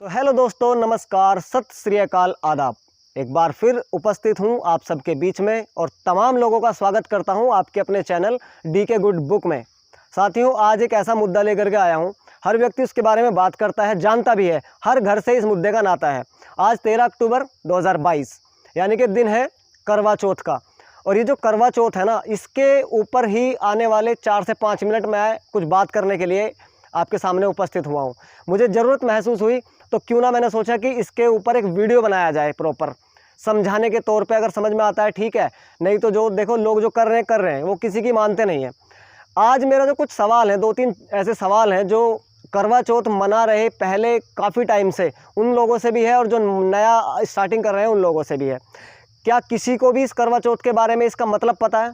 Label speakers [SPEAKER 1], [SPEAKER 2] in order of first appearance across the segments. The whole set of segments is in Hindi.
[SPEAKER 1] तो हेलो दोस्तों, नमस्कार, सत श्री अकाल, आदाब। एक बार फिर उपस्थित हूं आप सबके बीच में और तमाम लोगों का स्वागत करता हूं आपके अपने चैनल डीके गुड बुक में। साथियों, आज एक ऐसा मुद्दा लेकर के आया हूं, हर व्यक्ति उसके बारे में बात करता है, जानता भी है, हर घर से इस मुद्दे का नाता है। आज 13 अक्टूबर 2022 यानी कि दिन है करवा चौथ का। और ये जो करवा चौथ है ना, इसके ऊपर ही आने वाले 4 से 5 मिनट में कुछ बात करने के लिए आपके सामने उपस्थित हुआ हूँ। मुझे ज़रूरत महसूस हुई तो क्यों ना मैंने सोचा कि इसके ऊपर एक वीडियो बनाया जाए प्रॉपर समझाने के तौर पे। अगर समझ में आता है ठीक है, नहीं तो जो देखो लोग जो कर रहे हैं वो किसी की मानते नहीं हैं। आज मेरा जो कुछ सवाल है, 2-3 ऐसे सवाल हैं जो करवा चौथ मना रहे पहले काफ़ी टाइम से उन लोगों से भी है और जो नया स्टार्टिंग कर रहे हैं उन लोगों से भी है। क्या किसी को भी इस करवा चौथ के बारे में इसका मतलब पता है?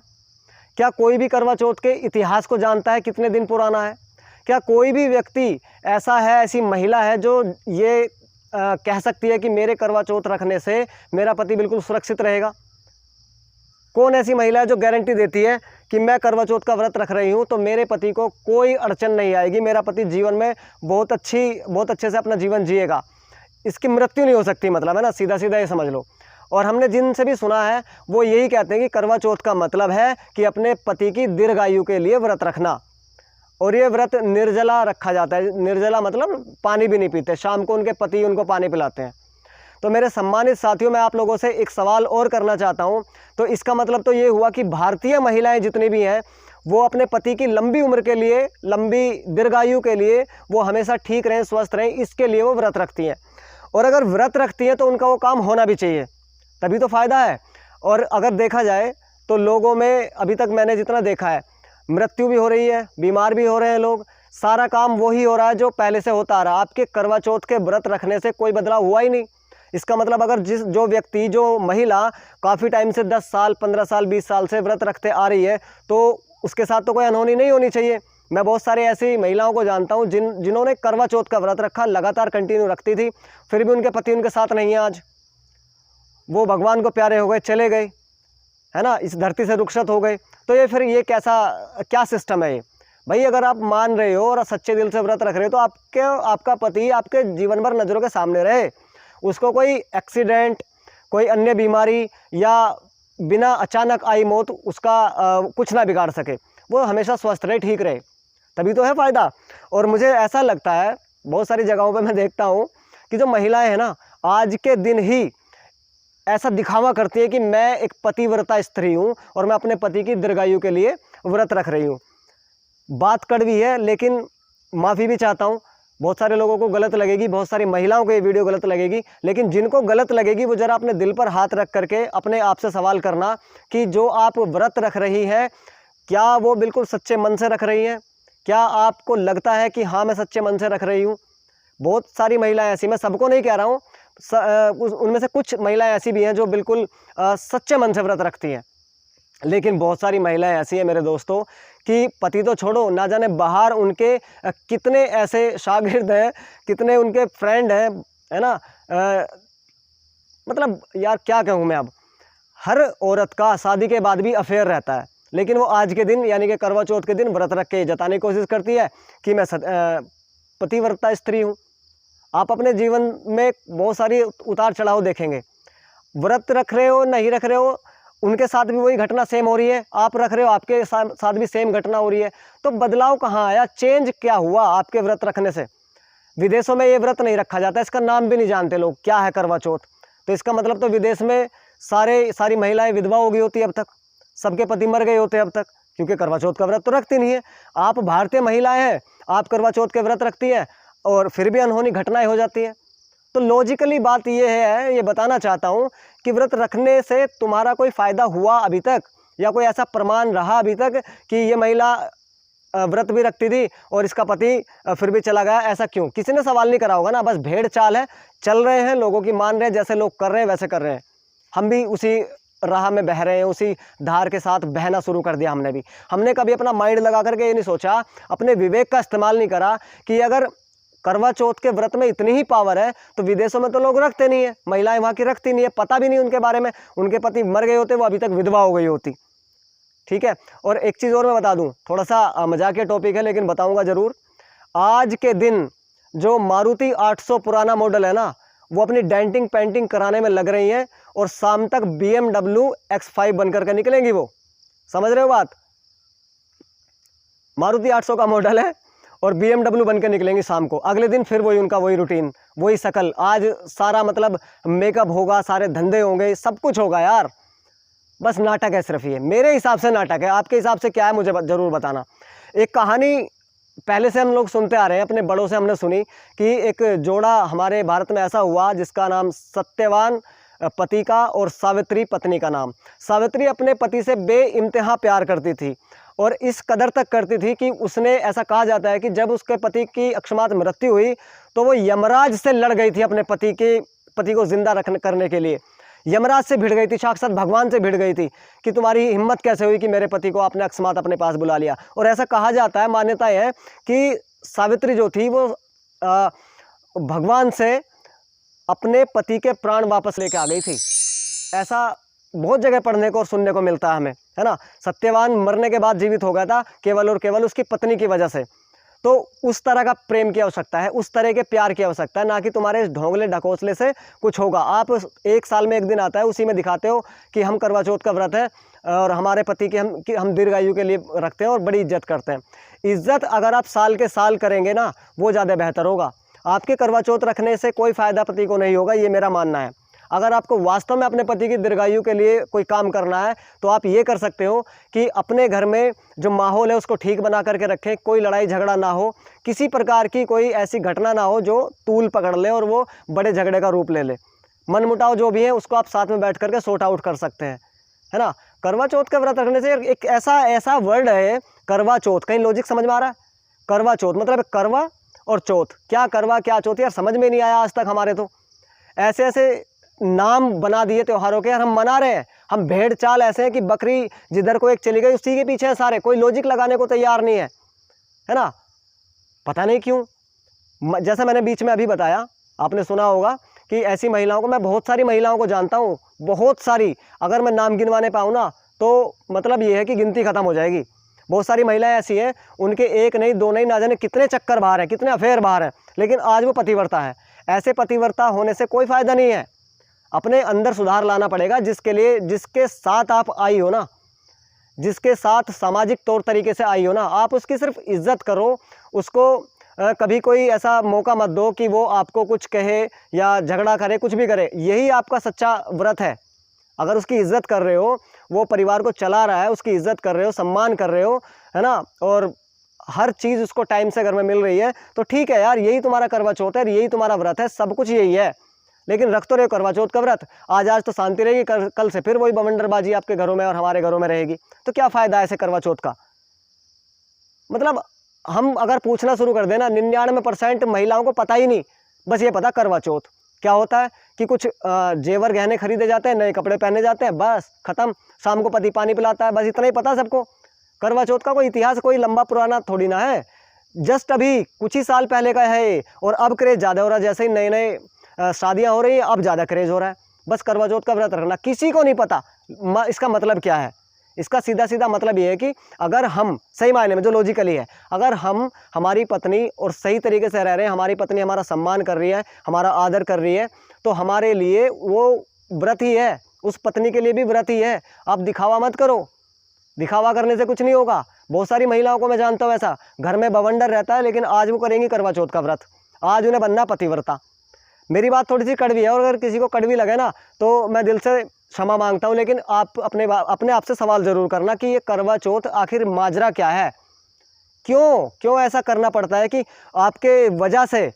[SPEAKER 1] क्या कोई भी करवा चौथ के इतिहास को जानता है, कितने दिन पुराना है? क्या कोई भी व्यक्ति ऐसा है, ऐसी महिला है जो ये कह सकती है कि मेरे करवा चौथ रखने से मेरा पति बिल्कुल सुरक्षित रहेगा? कौन ऐसी महिला है जो गारंटी देती है कि मैं करवा चौथ का व्रत रख रही हूँ तो मेरे पति को कोई अड़चन नहीं आएगी, मेरा पति जीवन में बहुत अच्छे से अपना जीवन जिएगा, इसकी मृत्यु नहीं हो सकती, मतलब है ना, सीधा सीधा ये समझ लो। और हमने जिनसे भी सुना है वो यही कहते हैं कि करवा चौथ का मतलब है कि अपने पति की दीर्घायु के लिए व्रत रखना। और ये व्रत निर्जला रखा जाता है। निर्जला मतलब पानी भी नहीं पीते, शाम को उनके पति उनको पानी पिलाते हैं। तो मेरे सम्मानित साथियों, मैं आप लोगों से एक सवाल और करना चाहता हूं। तो इसका मतलब तो ये हुआ कि भारतीय महिलाएं जितनी भी हैं वो अपने पति की लंबी उम्र के लिए, लंबी दीर्घायु के लिए, वो हमेशा ठीक रहें, स्वस्थ रहें, इसके लिए वो व्रत रखती हैं। और अगर व्रत रखती हैं तो उनका वो काम होना भी चाहिए, तभी तो फ़ायदा है। और अगर देखा जाए तो लोगों में अभी तक मैंने जितना देखा है, मृत्यु भी हो रही है, बीमार भी हो रहे हैं लोग, सारा काम वही हो रहा है जो पहले से होता आ रहा। आपके करवा चौथ के व्रत रखने से कोई बदलाव हुआ ही नहीं। इसका मतलब अगर जो व्यक्ति, जो महिला काफ़ी टाइम से 10 साल, 15 साल, 20 साल से व्रत रखते आ रही है तो उसके साथ तो कोई अनहोनी नहीं होनी चाहिए। मैं बहुत सारे ऐसी महिलाओं को जानता हूँ जिन्होंने करवा चौथ का व्रत रखा, लगातार कंटिन्यू रखती थी, फिर भी उनके पति उनके साथ नहीं है। आज वो भगवान को प्यारे हो गए, चले गए, है ना, इस धरती से रुखसत हो गए। तो ये फिर ये क्या सिस्टम है ये? भाई, अगर आप मान रहे हो और सच्चे दिल से व्रत रख रहे हो तो आपका पति आपके जीवन भर नज़रों के सामने रहे, उसको कोई एक्सीडेंट, कोई अन्य बीमारी या बिना अचानक आई मौत उसका कुछ ना बिगाड़ सके, वो हमेशा स्वस्थ रहे, ठीक रहे, तभी तो है फ़ायदा। और मुझे ऐसा लगता है, बहुत सारी जगहों पर मैं देखता हूँ कि जो महिलाएँ हैं ना, आज के दिन ही ऐसा दिखावा करती है कि मैं एक पतिव्रता स्त्री हूँ और मैं अपने पति की दीर्घायु के लिए व्रत रख रही हूँ। बात कड़वी है, लेकिन माफ़ी भी चाहता हूँ। बहुत सारे लोगों को गलत लगेगी, बहुत सारी महिलाओं को ये वीडियो गलत लगेगी, लेकिन जिनको गलत लगेगी वो ज़रा अपने दिल पर हाथ रख करके अपने आप से सवाल करना कि जो आप व्रत रख रही हैं, क्या वो बिल्कुल सच्चे मन से रख रही हैं? क्या आपको लगता है कि हाँ, मैं सच्चे मन से रख रही हूँ? बहुत सारी महिलाएं ऐसी, मैं सबको नहीं कह रहा हूँ, उनमें से कुछ महिलाएं ऐसी भी हैं जो बिल्कुल सच्चे मन से व्रत रखती हैं। लेकिन बहुत सारी महिलाएं ऐसी हैं मेरे दोस्तों कि पति तो छोड़ो, ना जाने बाहर उनके कितने ऐसे शागिर्द हैं, कितने उनके फ्रेंड हैं, है ना। मतलब यार क्या कहूँ मैं अब। हर औरत का शादी के बाद भी अफेयर रहता है, लेकिन वो आज के दिन यानी कि करवा चौथ के दिन व्रत रख के जताने की कोशिश करती है कि मैं पतिव्रता स्त्री हूँ। आप अपने जीवन में बहुत सारी उतार चढ़ाव देखेंगे, व्रत रख रहे हो, नहीं रख रहे हो, उनके साथ भी वही घटना सेम हो रही है, आप रख रहे हो, आपके साथ भी सेम घटना हो रही है। तो बदलाव कहाँ आया? चेंज क्या हुआ आपके व्रत रखने से? विदेशों में ये व्रत नहीं रखा जाता, इसका नाम भी नहीं जानते लोग क्या है करवा चौथ। तो इसका मतलब तो विदेश में सारी महिलाएं विधवा हो गई होती अब तक, सबके पति मर गए होते अब तक, क्योंकि करवा चौथ का व्रत तो रखती नहीं है। आप भारतीय महिलाएं हैं, आप करवा चौथ के व्रत रखती हैं और फिर भी अनहोनी घटनाएं हो जाती हैं। तो लॉजिकली बात ये है, ये बताना चाहता हूँ कि व्रत रखने से तुम्हारा कोई फ़ायदा हुआ अभी तक, या कोई ऐसा प्रमाण रहा अभी तक कि ये महिला व्रत भी रखती थी और इसका पति फिर भी चला गया? ऐसा क्यों? किसी ने सवाल नहीं करा होगा ना, बस भेड़ चाल है, चल रहे हैं, लोगों की मान रहे हैं, जैसे लोग कर रहे हैं वैसे कर रहे हैं। हम भी उसी राह में बह रहे हैं, उसी धार के साथ बहना शुरू कर दिया हमने भी। हमने कभी अपना माइंड लगा करके ये नहीं सोचा, अपने विवेक का इस्तेमाल नहीं करा कि अगर करवा चौथ के व्रत में इतनी ही पावर है तो विदेशों में तो लोग रखते नहीं है, महिलाएं वहाँ की रखती नहीं है, पता भी नहीं उनके बारे में, उनके पति मर गए होते, वो अभी तक विधवा हो गई होती। ठीक है। और एक चीज़ और मैं बता दूं, थोड़ा सा मजाकिया टॉपिक है लेकिन बताऊंगा ज़रूर। आज के दिन जो मारुति 800 पुराना मॉडल है ना, वो अपनी डेंटिंग पेंटिंग कराने में लग रही हैं और शाम तक BMW X5 बनकर के निकलेंगी। वो समझ रहे हो बात? मारुति 800 का मॉडल है और BMW बनकर निकलेंगी शाम को। अगले दिन फिर वही उनका वही रूटीन, वही शकल। आज सारा मतलब मेकअप होगा, सारे धंधे होंगे, सब कुछ होगा यार। बस नाटक है सिर्फ ये, मेरे हिसाब से नाटक है। आपके हिसाब से क्या है मुझे ज़रूर बताना। एक कहानी पहले से हम लोग सुनते आ रहे हैं, अपने बड़ों से हमने सुनी कि एक जोड़ा हमारे भारत में ऐसा हुआ जिसका नाम सत्यवान पति का और सावित्री पत्नी का नाम। सावित्री अपने पति से बेइंतहा प्यार करती थी और इस कदर तक करती थी कि उसने, ऐसा कहा जाता है कि जब उसके पति की अकस्मात मृत्यु हुई तो वो यमराज से लड़ गई थी अपने पति को जिंदा करने के लिए। यमराज से भिड़ गई थी, साक्षात भगवान से भिड़ गई थी कि तुम्हारी हिम्मत कैसे हुई कि मेरे पति को आपने अकस्मात अपने पास बुला लिया। और ऐसा कहा जाता है, मान्यता है कि सावित्री जो थी वो भगवान से अपने पति के प्राण वापस लेके आ गई थी। ऐसा बहुत जगह पढ़ने को और सुनने को मिलता है हमें, है ना। सत्यवान मरने के बाद जीवित हो गया था केवल और केवल उसकी पत्नी की वजह से। तो उस तरह का प्रेम की आवश्यकता है, उस तरह के प्यार की आवश्यकता है, ना कि तुम्हारे इस ढोंगले ढकोसले से कुछ होगा। आप एक साल में एक दिन आता है, उसी में दिखाते हो कि हम करवा चौथ का व्रत है और हमारे पति की हम दीर्घायु के लिए रखते हैं और बड़ी इज्जत करते हैं। इज्जत अगर आप साल के साल करेंगे ना, वो ज़्यादा बेहतर होगा। आपके करवा चौथ रखने से कोई फ़ायदा पति को नहीं होगा, ये मेरा मानना है। अगर आपको वास्तव में अपने पति की दीर्घायु के लिए कोई काम करना है तो आप ये कर सकते हो कि अपने घर में जो माहौल है उसको ठीक बना करके रखें, कोई लड़ाई झगड़ा ना हो, किसी प्रकार की कोई ऐसी घटना ना हो जो तूल पकड़ ले और वो बड़े झगड़े का रूप ले ले। मनमुटाव जो भी है उसको आप साथ में बैठ करके सॉर्ट आउट कर सकते हैं, है ना। करवा चौथ का व्रत रखने से एक ऐसा वर्ड है करवा चौथ, कहीं लॉजिक समझ में आ रहा है? करवा चौथ मतलब करवा और चौथ, क्या करवा क्या चौथ, यार समझ में नहीं आया आज तक हमारे। तो ऐसे ऐसे नाम बना दिए त्योहारों के यार, हम मना रहे हैं। हम भेड़ चाल ऐसे हैं कि बकरी जिधर को एक चली गई उसी के पीछे हैं सारे, कोई लॉजिक लगाने को तैयार नहीं है, है ना। पता नहीं क्यों। जैसा मैंने बीच में अभी बताया, आपने सुना होगा कि ऐसी महिलाओं को, मैं बहुत सारी महिलाओं को जानता हूँ, बहुत सारी, अगर मैं नाम गिनवाने पाऊँ ना तो मतलब ये है कि गिनती खत्म हो जाएगी। बहुत सारी महिलाएं ऐसी हैं, उनके एक नहीं दो नहीं, ना जाने कितने चक्कर बाहर हैं, कितने अफेयर बाहर हैं, लेकिन आज वो पतिव्रता है। ऐसे पतिव्रता होने से कोई फ़ायदा नहीं है। अपने अंदर सुधार लाना पड़ेगा, जिसके साथ आप आई हो ना, जिसके साथ सामाजिक तौर तरीके से आई हो ना, आप उसकी सिर्फ इज्जत करो। उसको कभी कोई ऐसा मौका मत दो कि वो आपको कुछ कहे या झगड़ा करे, कुछ भी करे। यही आपका सच्चा व्रत है। अगर उसकी इज्जत कर रहे हो, वो परिवार को चला रहा है, उसकी इज्जत कर रहे हो, सम्मान कर रहे हो, है ना, और हर चीज़ उसको टाइम से घर में मिल रही है, तो ठीक है यार, यही तुम्हारा करवा चौथ है, यही तुम्हारा व्रत है, सब कुछ यही है। लेकिन रख तो रहे हो करवा चौथ का व्रत, आज तो शांति रहेगी, कल से फिर वही बवंडरबाजी आपके घरों में और हमारे घरों में रहेगी। तो क्या फ़ायदा है ऐसे करवा चौथ का? मतलब हम अगर पूछना शुरू कर देना, 99% महिलाओं को पता ही नहीं, बस ये पता करवा चौथ क्या होता है कि कुछ जेवर गहने खरीदे जाते हैं, नए कपड़े पहने जाते हैं, बस ख़त्म। शाम को पति पानी पिलाता है, बस इतना ही पता सबको। करवा चौथ का कोई इतिहास कोई लंबा पुराना थोड़ी ना है, जस्ट अभी कुछ ही साल पहले का है और अब क्रेज़ ज़्यादा हो रहा है। जैसे ही नए नए शादियाँ हो रही हैं, अब ज़्यादा क्रेज़ हो रहा है। बस करवा चौथ का व्रत रखना, किसी को नहीं पता इसका मतलब क्या है। इसका सीधा सीधा मतलब ये है कि अगर हम सही मायने में, जो लॉजिकली है, अगर हम हमारी पत्नी और सही तरीके से रह रहे हैं, हमारी पत्नी हमारा सम्मान कर रही है, हमारा आदर कर रही है, तो हमारे लिए वो व्रत ही है, उस पत्नी के लिए भी व्रत ही है। आप दिखावा मत करो, दिखावा करने से कुछ नहीं होगा। बहुत सारी महिलाओं को मैं जानता हूँ ऐसा, घर में बवंडर रहता है लेकिन आज वो करेंगी करवा चौथ का व्रत, आज उन्हें बनना पतिव्रता। मेरी बात थोड़ी सी कड़वी है और अगर किसी को कड़वी लगे ना तो मैं दिल से क्षमा मांगता हूँ, लेकिन आप अपने आप से सवाल ज़रूर करना कि ये करवा चौथ आखिर माजरा क्या है, क्यों ऐसा करना पड़ता है कि आपके वजह से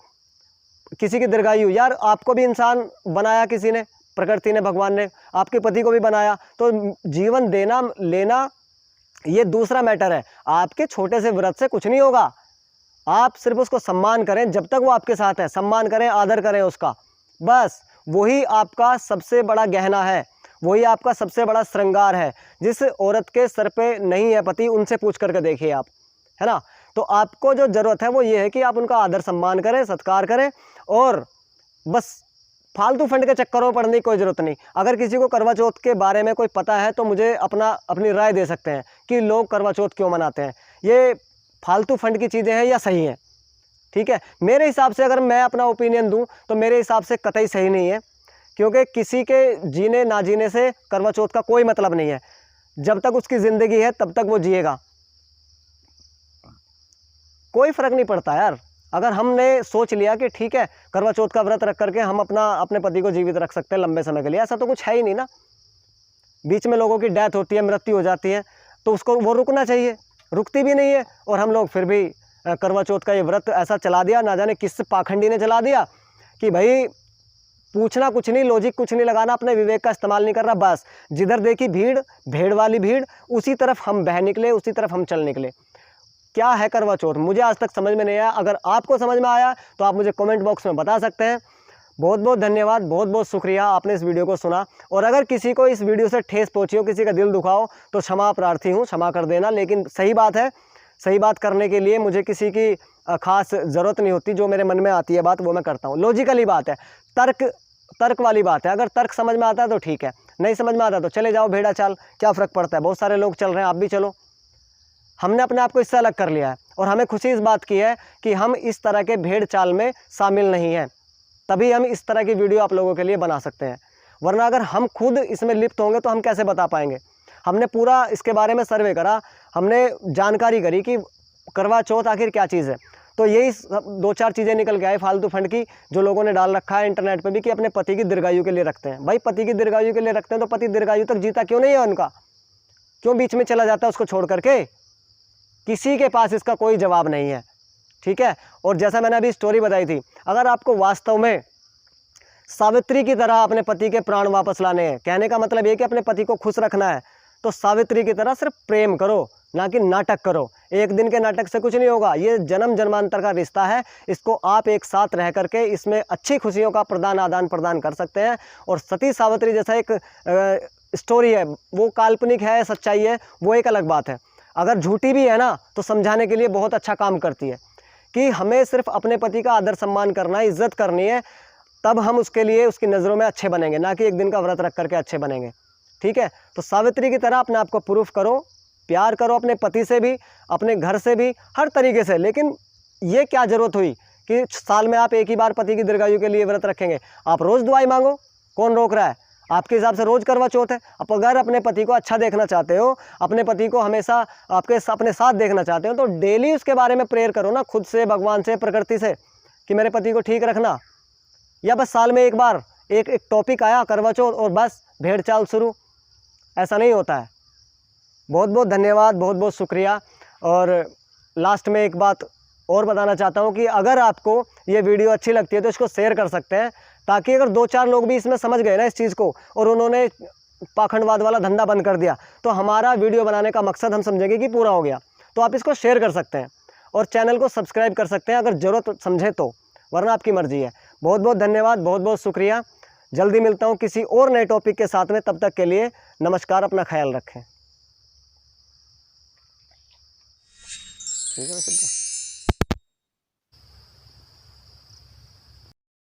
[SPEAKER 1] किसी की दीर्घायु। यार आपको भी इंसान बनाया किसी ने, प्रकृति ने, भगवान ने, आपके पति को भी बनाया, तो जीवन देना लेना ये दूसरा मैटर है। आपके छोटे से व्रत से कुछ नहीं होगा, आप सिर्फ उसको सम्मान करें, जब तक वो आपके साथ है सम्मान करें, आदर करें उसका, बस वही आपका सबसे बड़ा गहना है, वही आपका सबसे बड़ा श्रृंगार है। जिस औरत के सर पे नहीं है पति, उनसे पूछ करके देखिए आप, है ना। तो आपको जो ज़रूरत है वो ये है कि आप उनका आदर सम्मान करें, सत्कार करें, और बस फालतू फंड के चक्करों में पड़ने की कोई ज़रूरत नहीं। अगर किसी को करवा चौथ के बारे में कोई पता है तो मुझे अपनी राय दे सकते हैं कि लोग करवा चौथ क्यों मनाते हैं, ये फालतू फंड की चीज़ें हैं या सही हैं, ठीक है, मेरे हिसाब से अगर मैं अपना ओपिनियन दूं तो मेरे हिसाब से कतई सही नहीं है, क्योंकि किसी के जीने ना जीने से करवा चौथ का कोई मतलब नहीं है। जब तक उसकी ज़िंदगी है तब तक वो जिएगा, कोई फ़र्क नहीं पड़ता यार। अगर हमने सोच लिया कि ठीक है करवा चौथ का व्रत रख करके हम अपने पति को जीवित रख सकते हैं लंबे समय के लिए, ऐसा तो कुछ है ही नहीं ना। बीच में लोगों की डेथ होती है, मृत्यु हो जाती है, तो उसको वो रुकना चाहिए, रुकती भी नहीं है। और हम लोग फिर भी करवा चौथ का ये व्रत ऐसा चला दिया, ना जाने किस पाखंडी ने चला दिया कि भाई पूछना कुछ नहीं, लॉजिक कुछ नहीं लगाना, अपने विवेक का इस्तेमाल नहीं करना, बस जिधर देखी भीड़, भेड़ वाली भीड़, उसी तरफ हम बह निकले, उसी तरफ हम चल निकले। क्या है करवा चौथ, मुझे आज तक समझ में नहीं आया। अगर आपको समझ में आया तो आप मुझे कमेंट बॉक्स में बता सकते हैं। बहुत बहुत धन्यवाद, बहुत बहुत शुक्रिया आपने इस वीडियो को सुना। और अगर किसी को इस वीडियो से ठेस पहुंची हो, किसी का दिल दुखा हो, तो क्षमा प्रार्थी हूँ, क्षमा कर देना। लेकिन सही बात है, सही बात करने के लिए मुझे किसी की खास ज़रूरत नहीं होती। जो मेरे मन में आती है बात वो मैं करता हूँ, लॉजिकली बात है, तर्क वाली बात है। अगर तर्क समझ में आता है तो ठीक है, नहीं समझ में आता तो चले जाओ भेड़ा चाल, क्या फ़र्क पड़ता है। बहुत सारे लोग चल रहे हैं, आप भी चलो। हमने अपने आप को इससे अलग कर लिया है और हमें खुशी इस बात की है कि हम इस तरह के भेड़ चाल में शामिल नहीं हैं, तभी हम इस तरह की वीडियो आप लोगों के लिए बना सकते हैं। वरना अगर हम खुद इसमें लिप्त होंगे तो हम कैसे बता पाएंगे। हमने पूरा इसके बारे में सर्वे करा, हमने जानकारी करी कि करवा चौथ आखिर क्या चीज़ है। तो यही 2-4 चीज़ें निकल के आए फालतू फंड की, जो लोगों ने डाल रखा है इंटरनेट पे भी कि अपने पति की दीर्घायु के लिए रखते हैं। भाई पति की दीर्घायु के लिए रखते हैं तो पति दीर्घायु तक जीता क्यों नहीं है उनका, क्यों बीच में चला जाता है उसको छोड़ करके। किसी के पास इसका कोई जवाब नहीं है, ठीक है। और जैसा मैंने अभी स्टोरी बताई थी, अगर आपको वास्तव में सावित्री की तरह अपने पति के प्राण वापस लाने हैं, कहने का मतलब ये कि अपने पति को खुश रखना है, तो सावित्री की तरह सिर्फ प्रेम करो, ना कि नाटक करो। एक दिन के नाटक से कुछ नहीं होगा, ये जन्म जन्मांतर का रिश्ता है। इसको आप एक साथ रह करके इसमें अच्छी खुशियों का आदान प्रदान कर सकते हैं। और सती सावित्री जैसा एक स्टोरी है, वो काल्पनिक है, सच्चाई है, वो एक अलग बात है। अगर झूठी भी है ना तो समझाने के लिए बहुत अच्छा काम करती है कि हमें सिर्फ अपने पति का आदर सम्मान करना है, इज्जत करनी है, तब हम उसके लिए उसकी नज़रों में अच्छे बनेंगे, ना कि एक दिन का व्रत रख करके अच्छे बनेंगे, ठीक है। तो सावित्री की तरह अपने आप को प्रूफ करो, प्यार करो अपने पति से भी, अपने घर से भी, हर तरीके से। लेकिन ये क्या ज़रूरत हुई कि साल में आप एक ही बार पति की दीर्घायु के लिए व्रत रखेंगे। आप रोज़ दुआई मांगो, कौन रोक रहा है। आपके हिसाब से रोज़ करवा चौथ है। आप अगर अपने पति को अच्छा देखना चाहते हो, अपने पति को हमेशा अपने साथ देखना चाहते हो, तो डेली उसके बारे में प्रेयर करो ना, खुद से, भगवान से, प्रकृति से, कि मेरे पति को ठीक रखना। या बस साल में एक बार एक टॉपिक आया करवा चौथ और बस भेड़ चाल शुरू, ऐसा नहीं होता है। बहुत बहुत धन्यवाद, बहुत बहुत शुक्रिया। और लास्ट में एक बात और बताना चाहता हूँ कि अगर आपको ये वीडियो अच्छी लगती है तो इसको शेयर कर सकते हैं, ताकि अगर 2-4 लोग भी इसमें समझ गए ना इस चीज़ को, और उन्होंने पाखंडवाद वाला धंधा बंद कर दिया, तो हमारा वीडियो बनाने का मकसद हम समझेंगे कि पूरा हो गया। तो आप इसको शेयर कर सकते हैं और चैनल को सब्सक्राइब कर सकते हैं अगर ज़रूरत समझे तो, वरना आपकी मर्ज़ी है। बहुत बहुत धन्यवाद, बहुत बहुत शुक्रिया। जल्दी मिलता हूँ किसी और नए टॉपिक के साथ में, तब तक के लिए नमस्कार, अपना ख्याल रखें। ठीक है।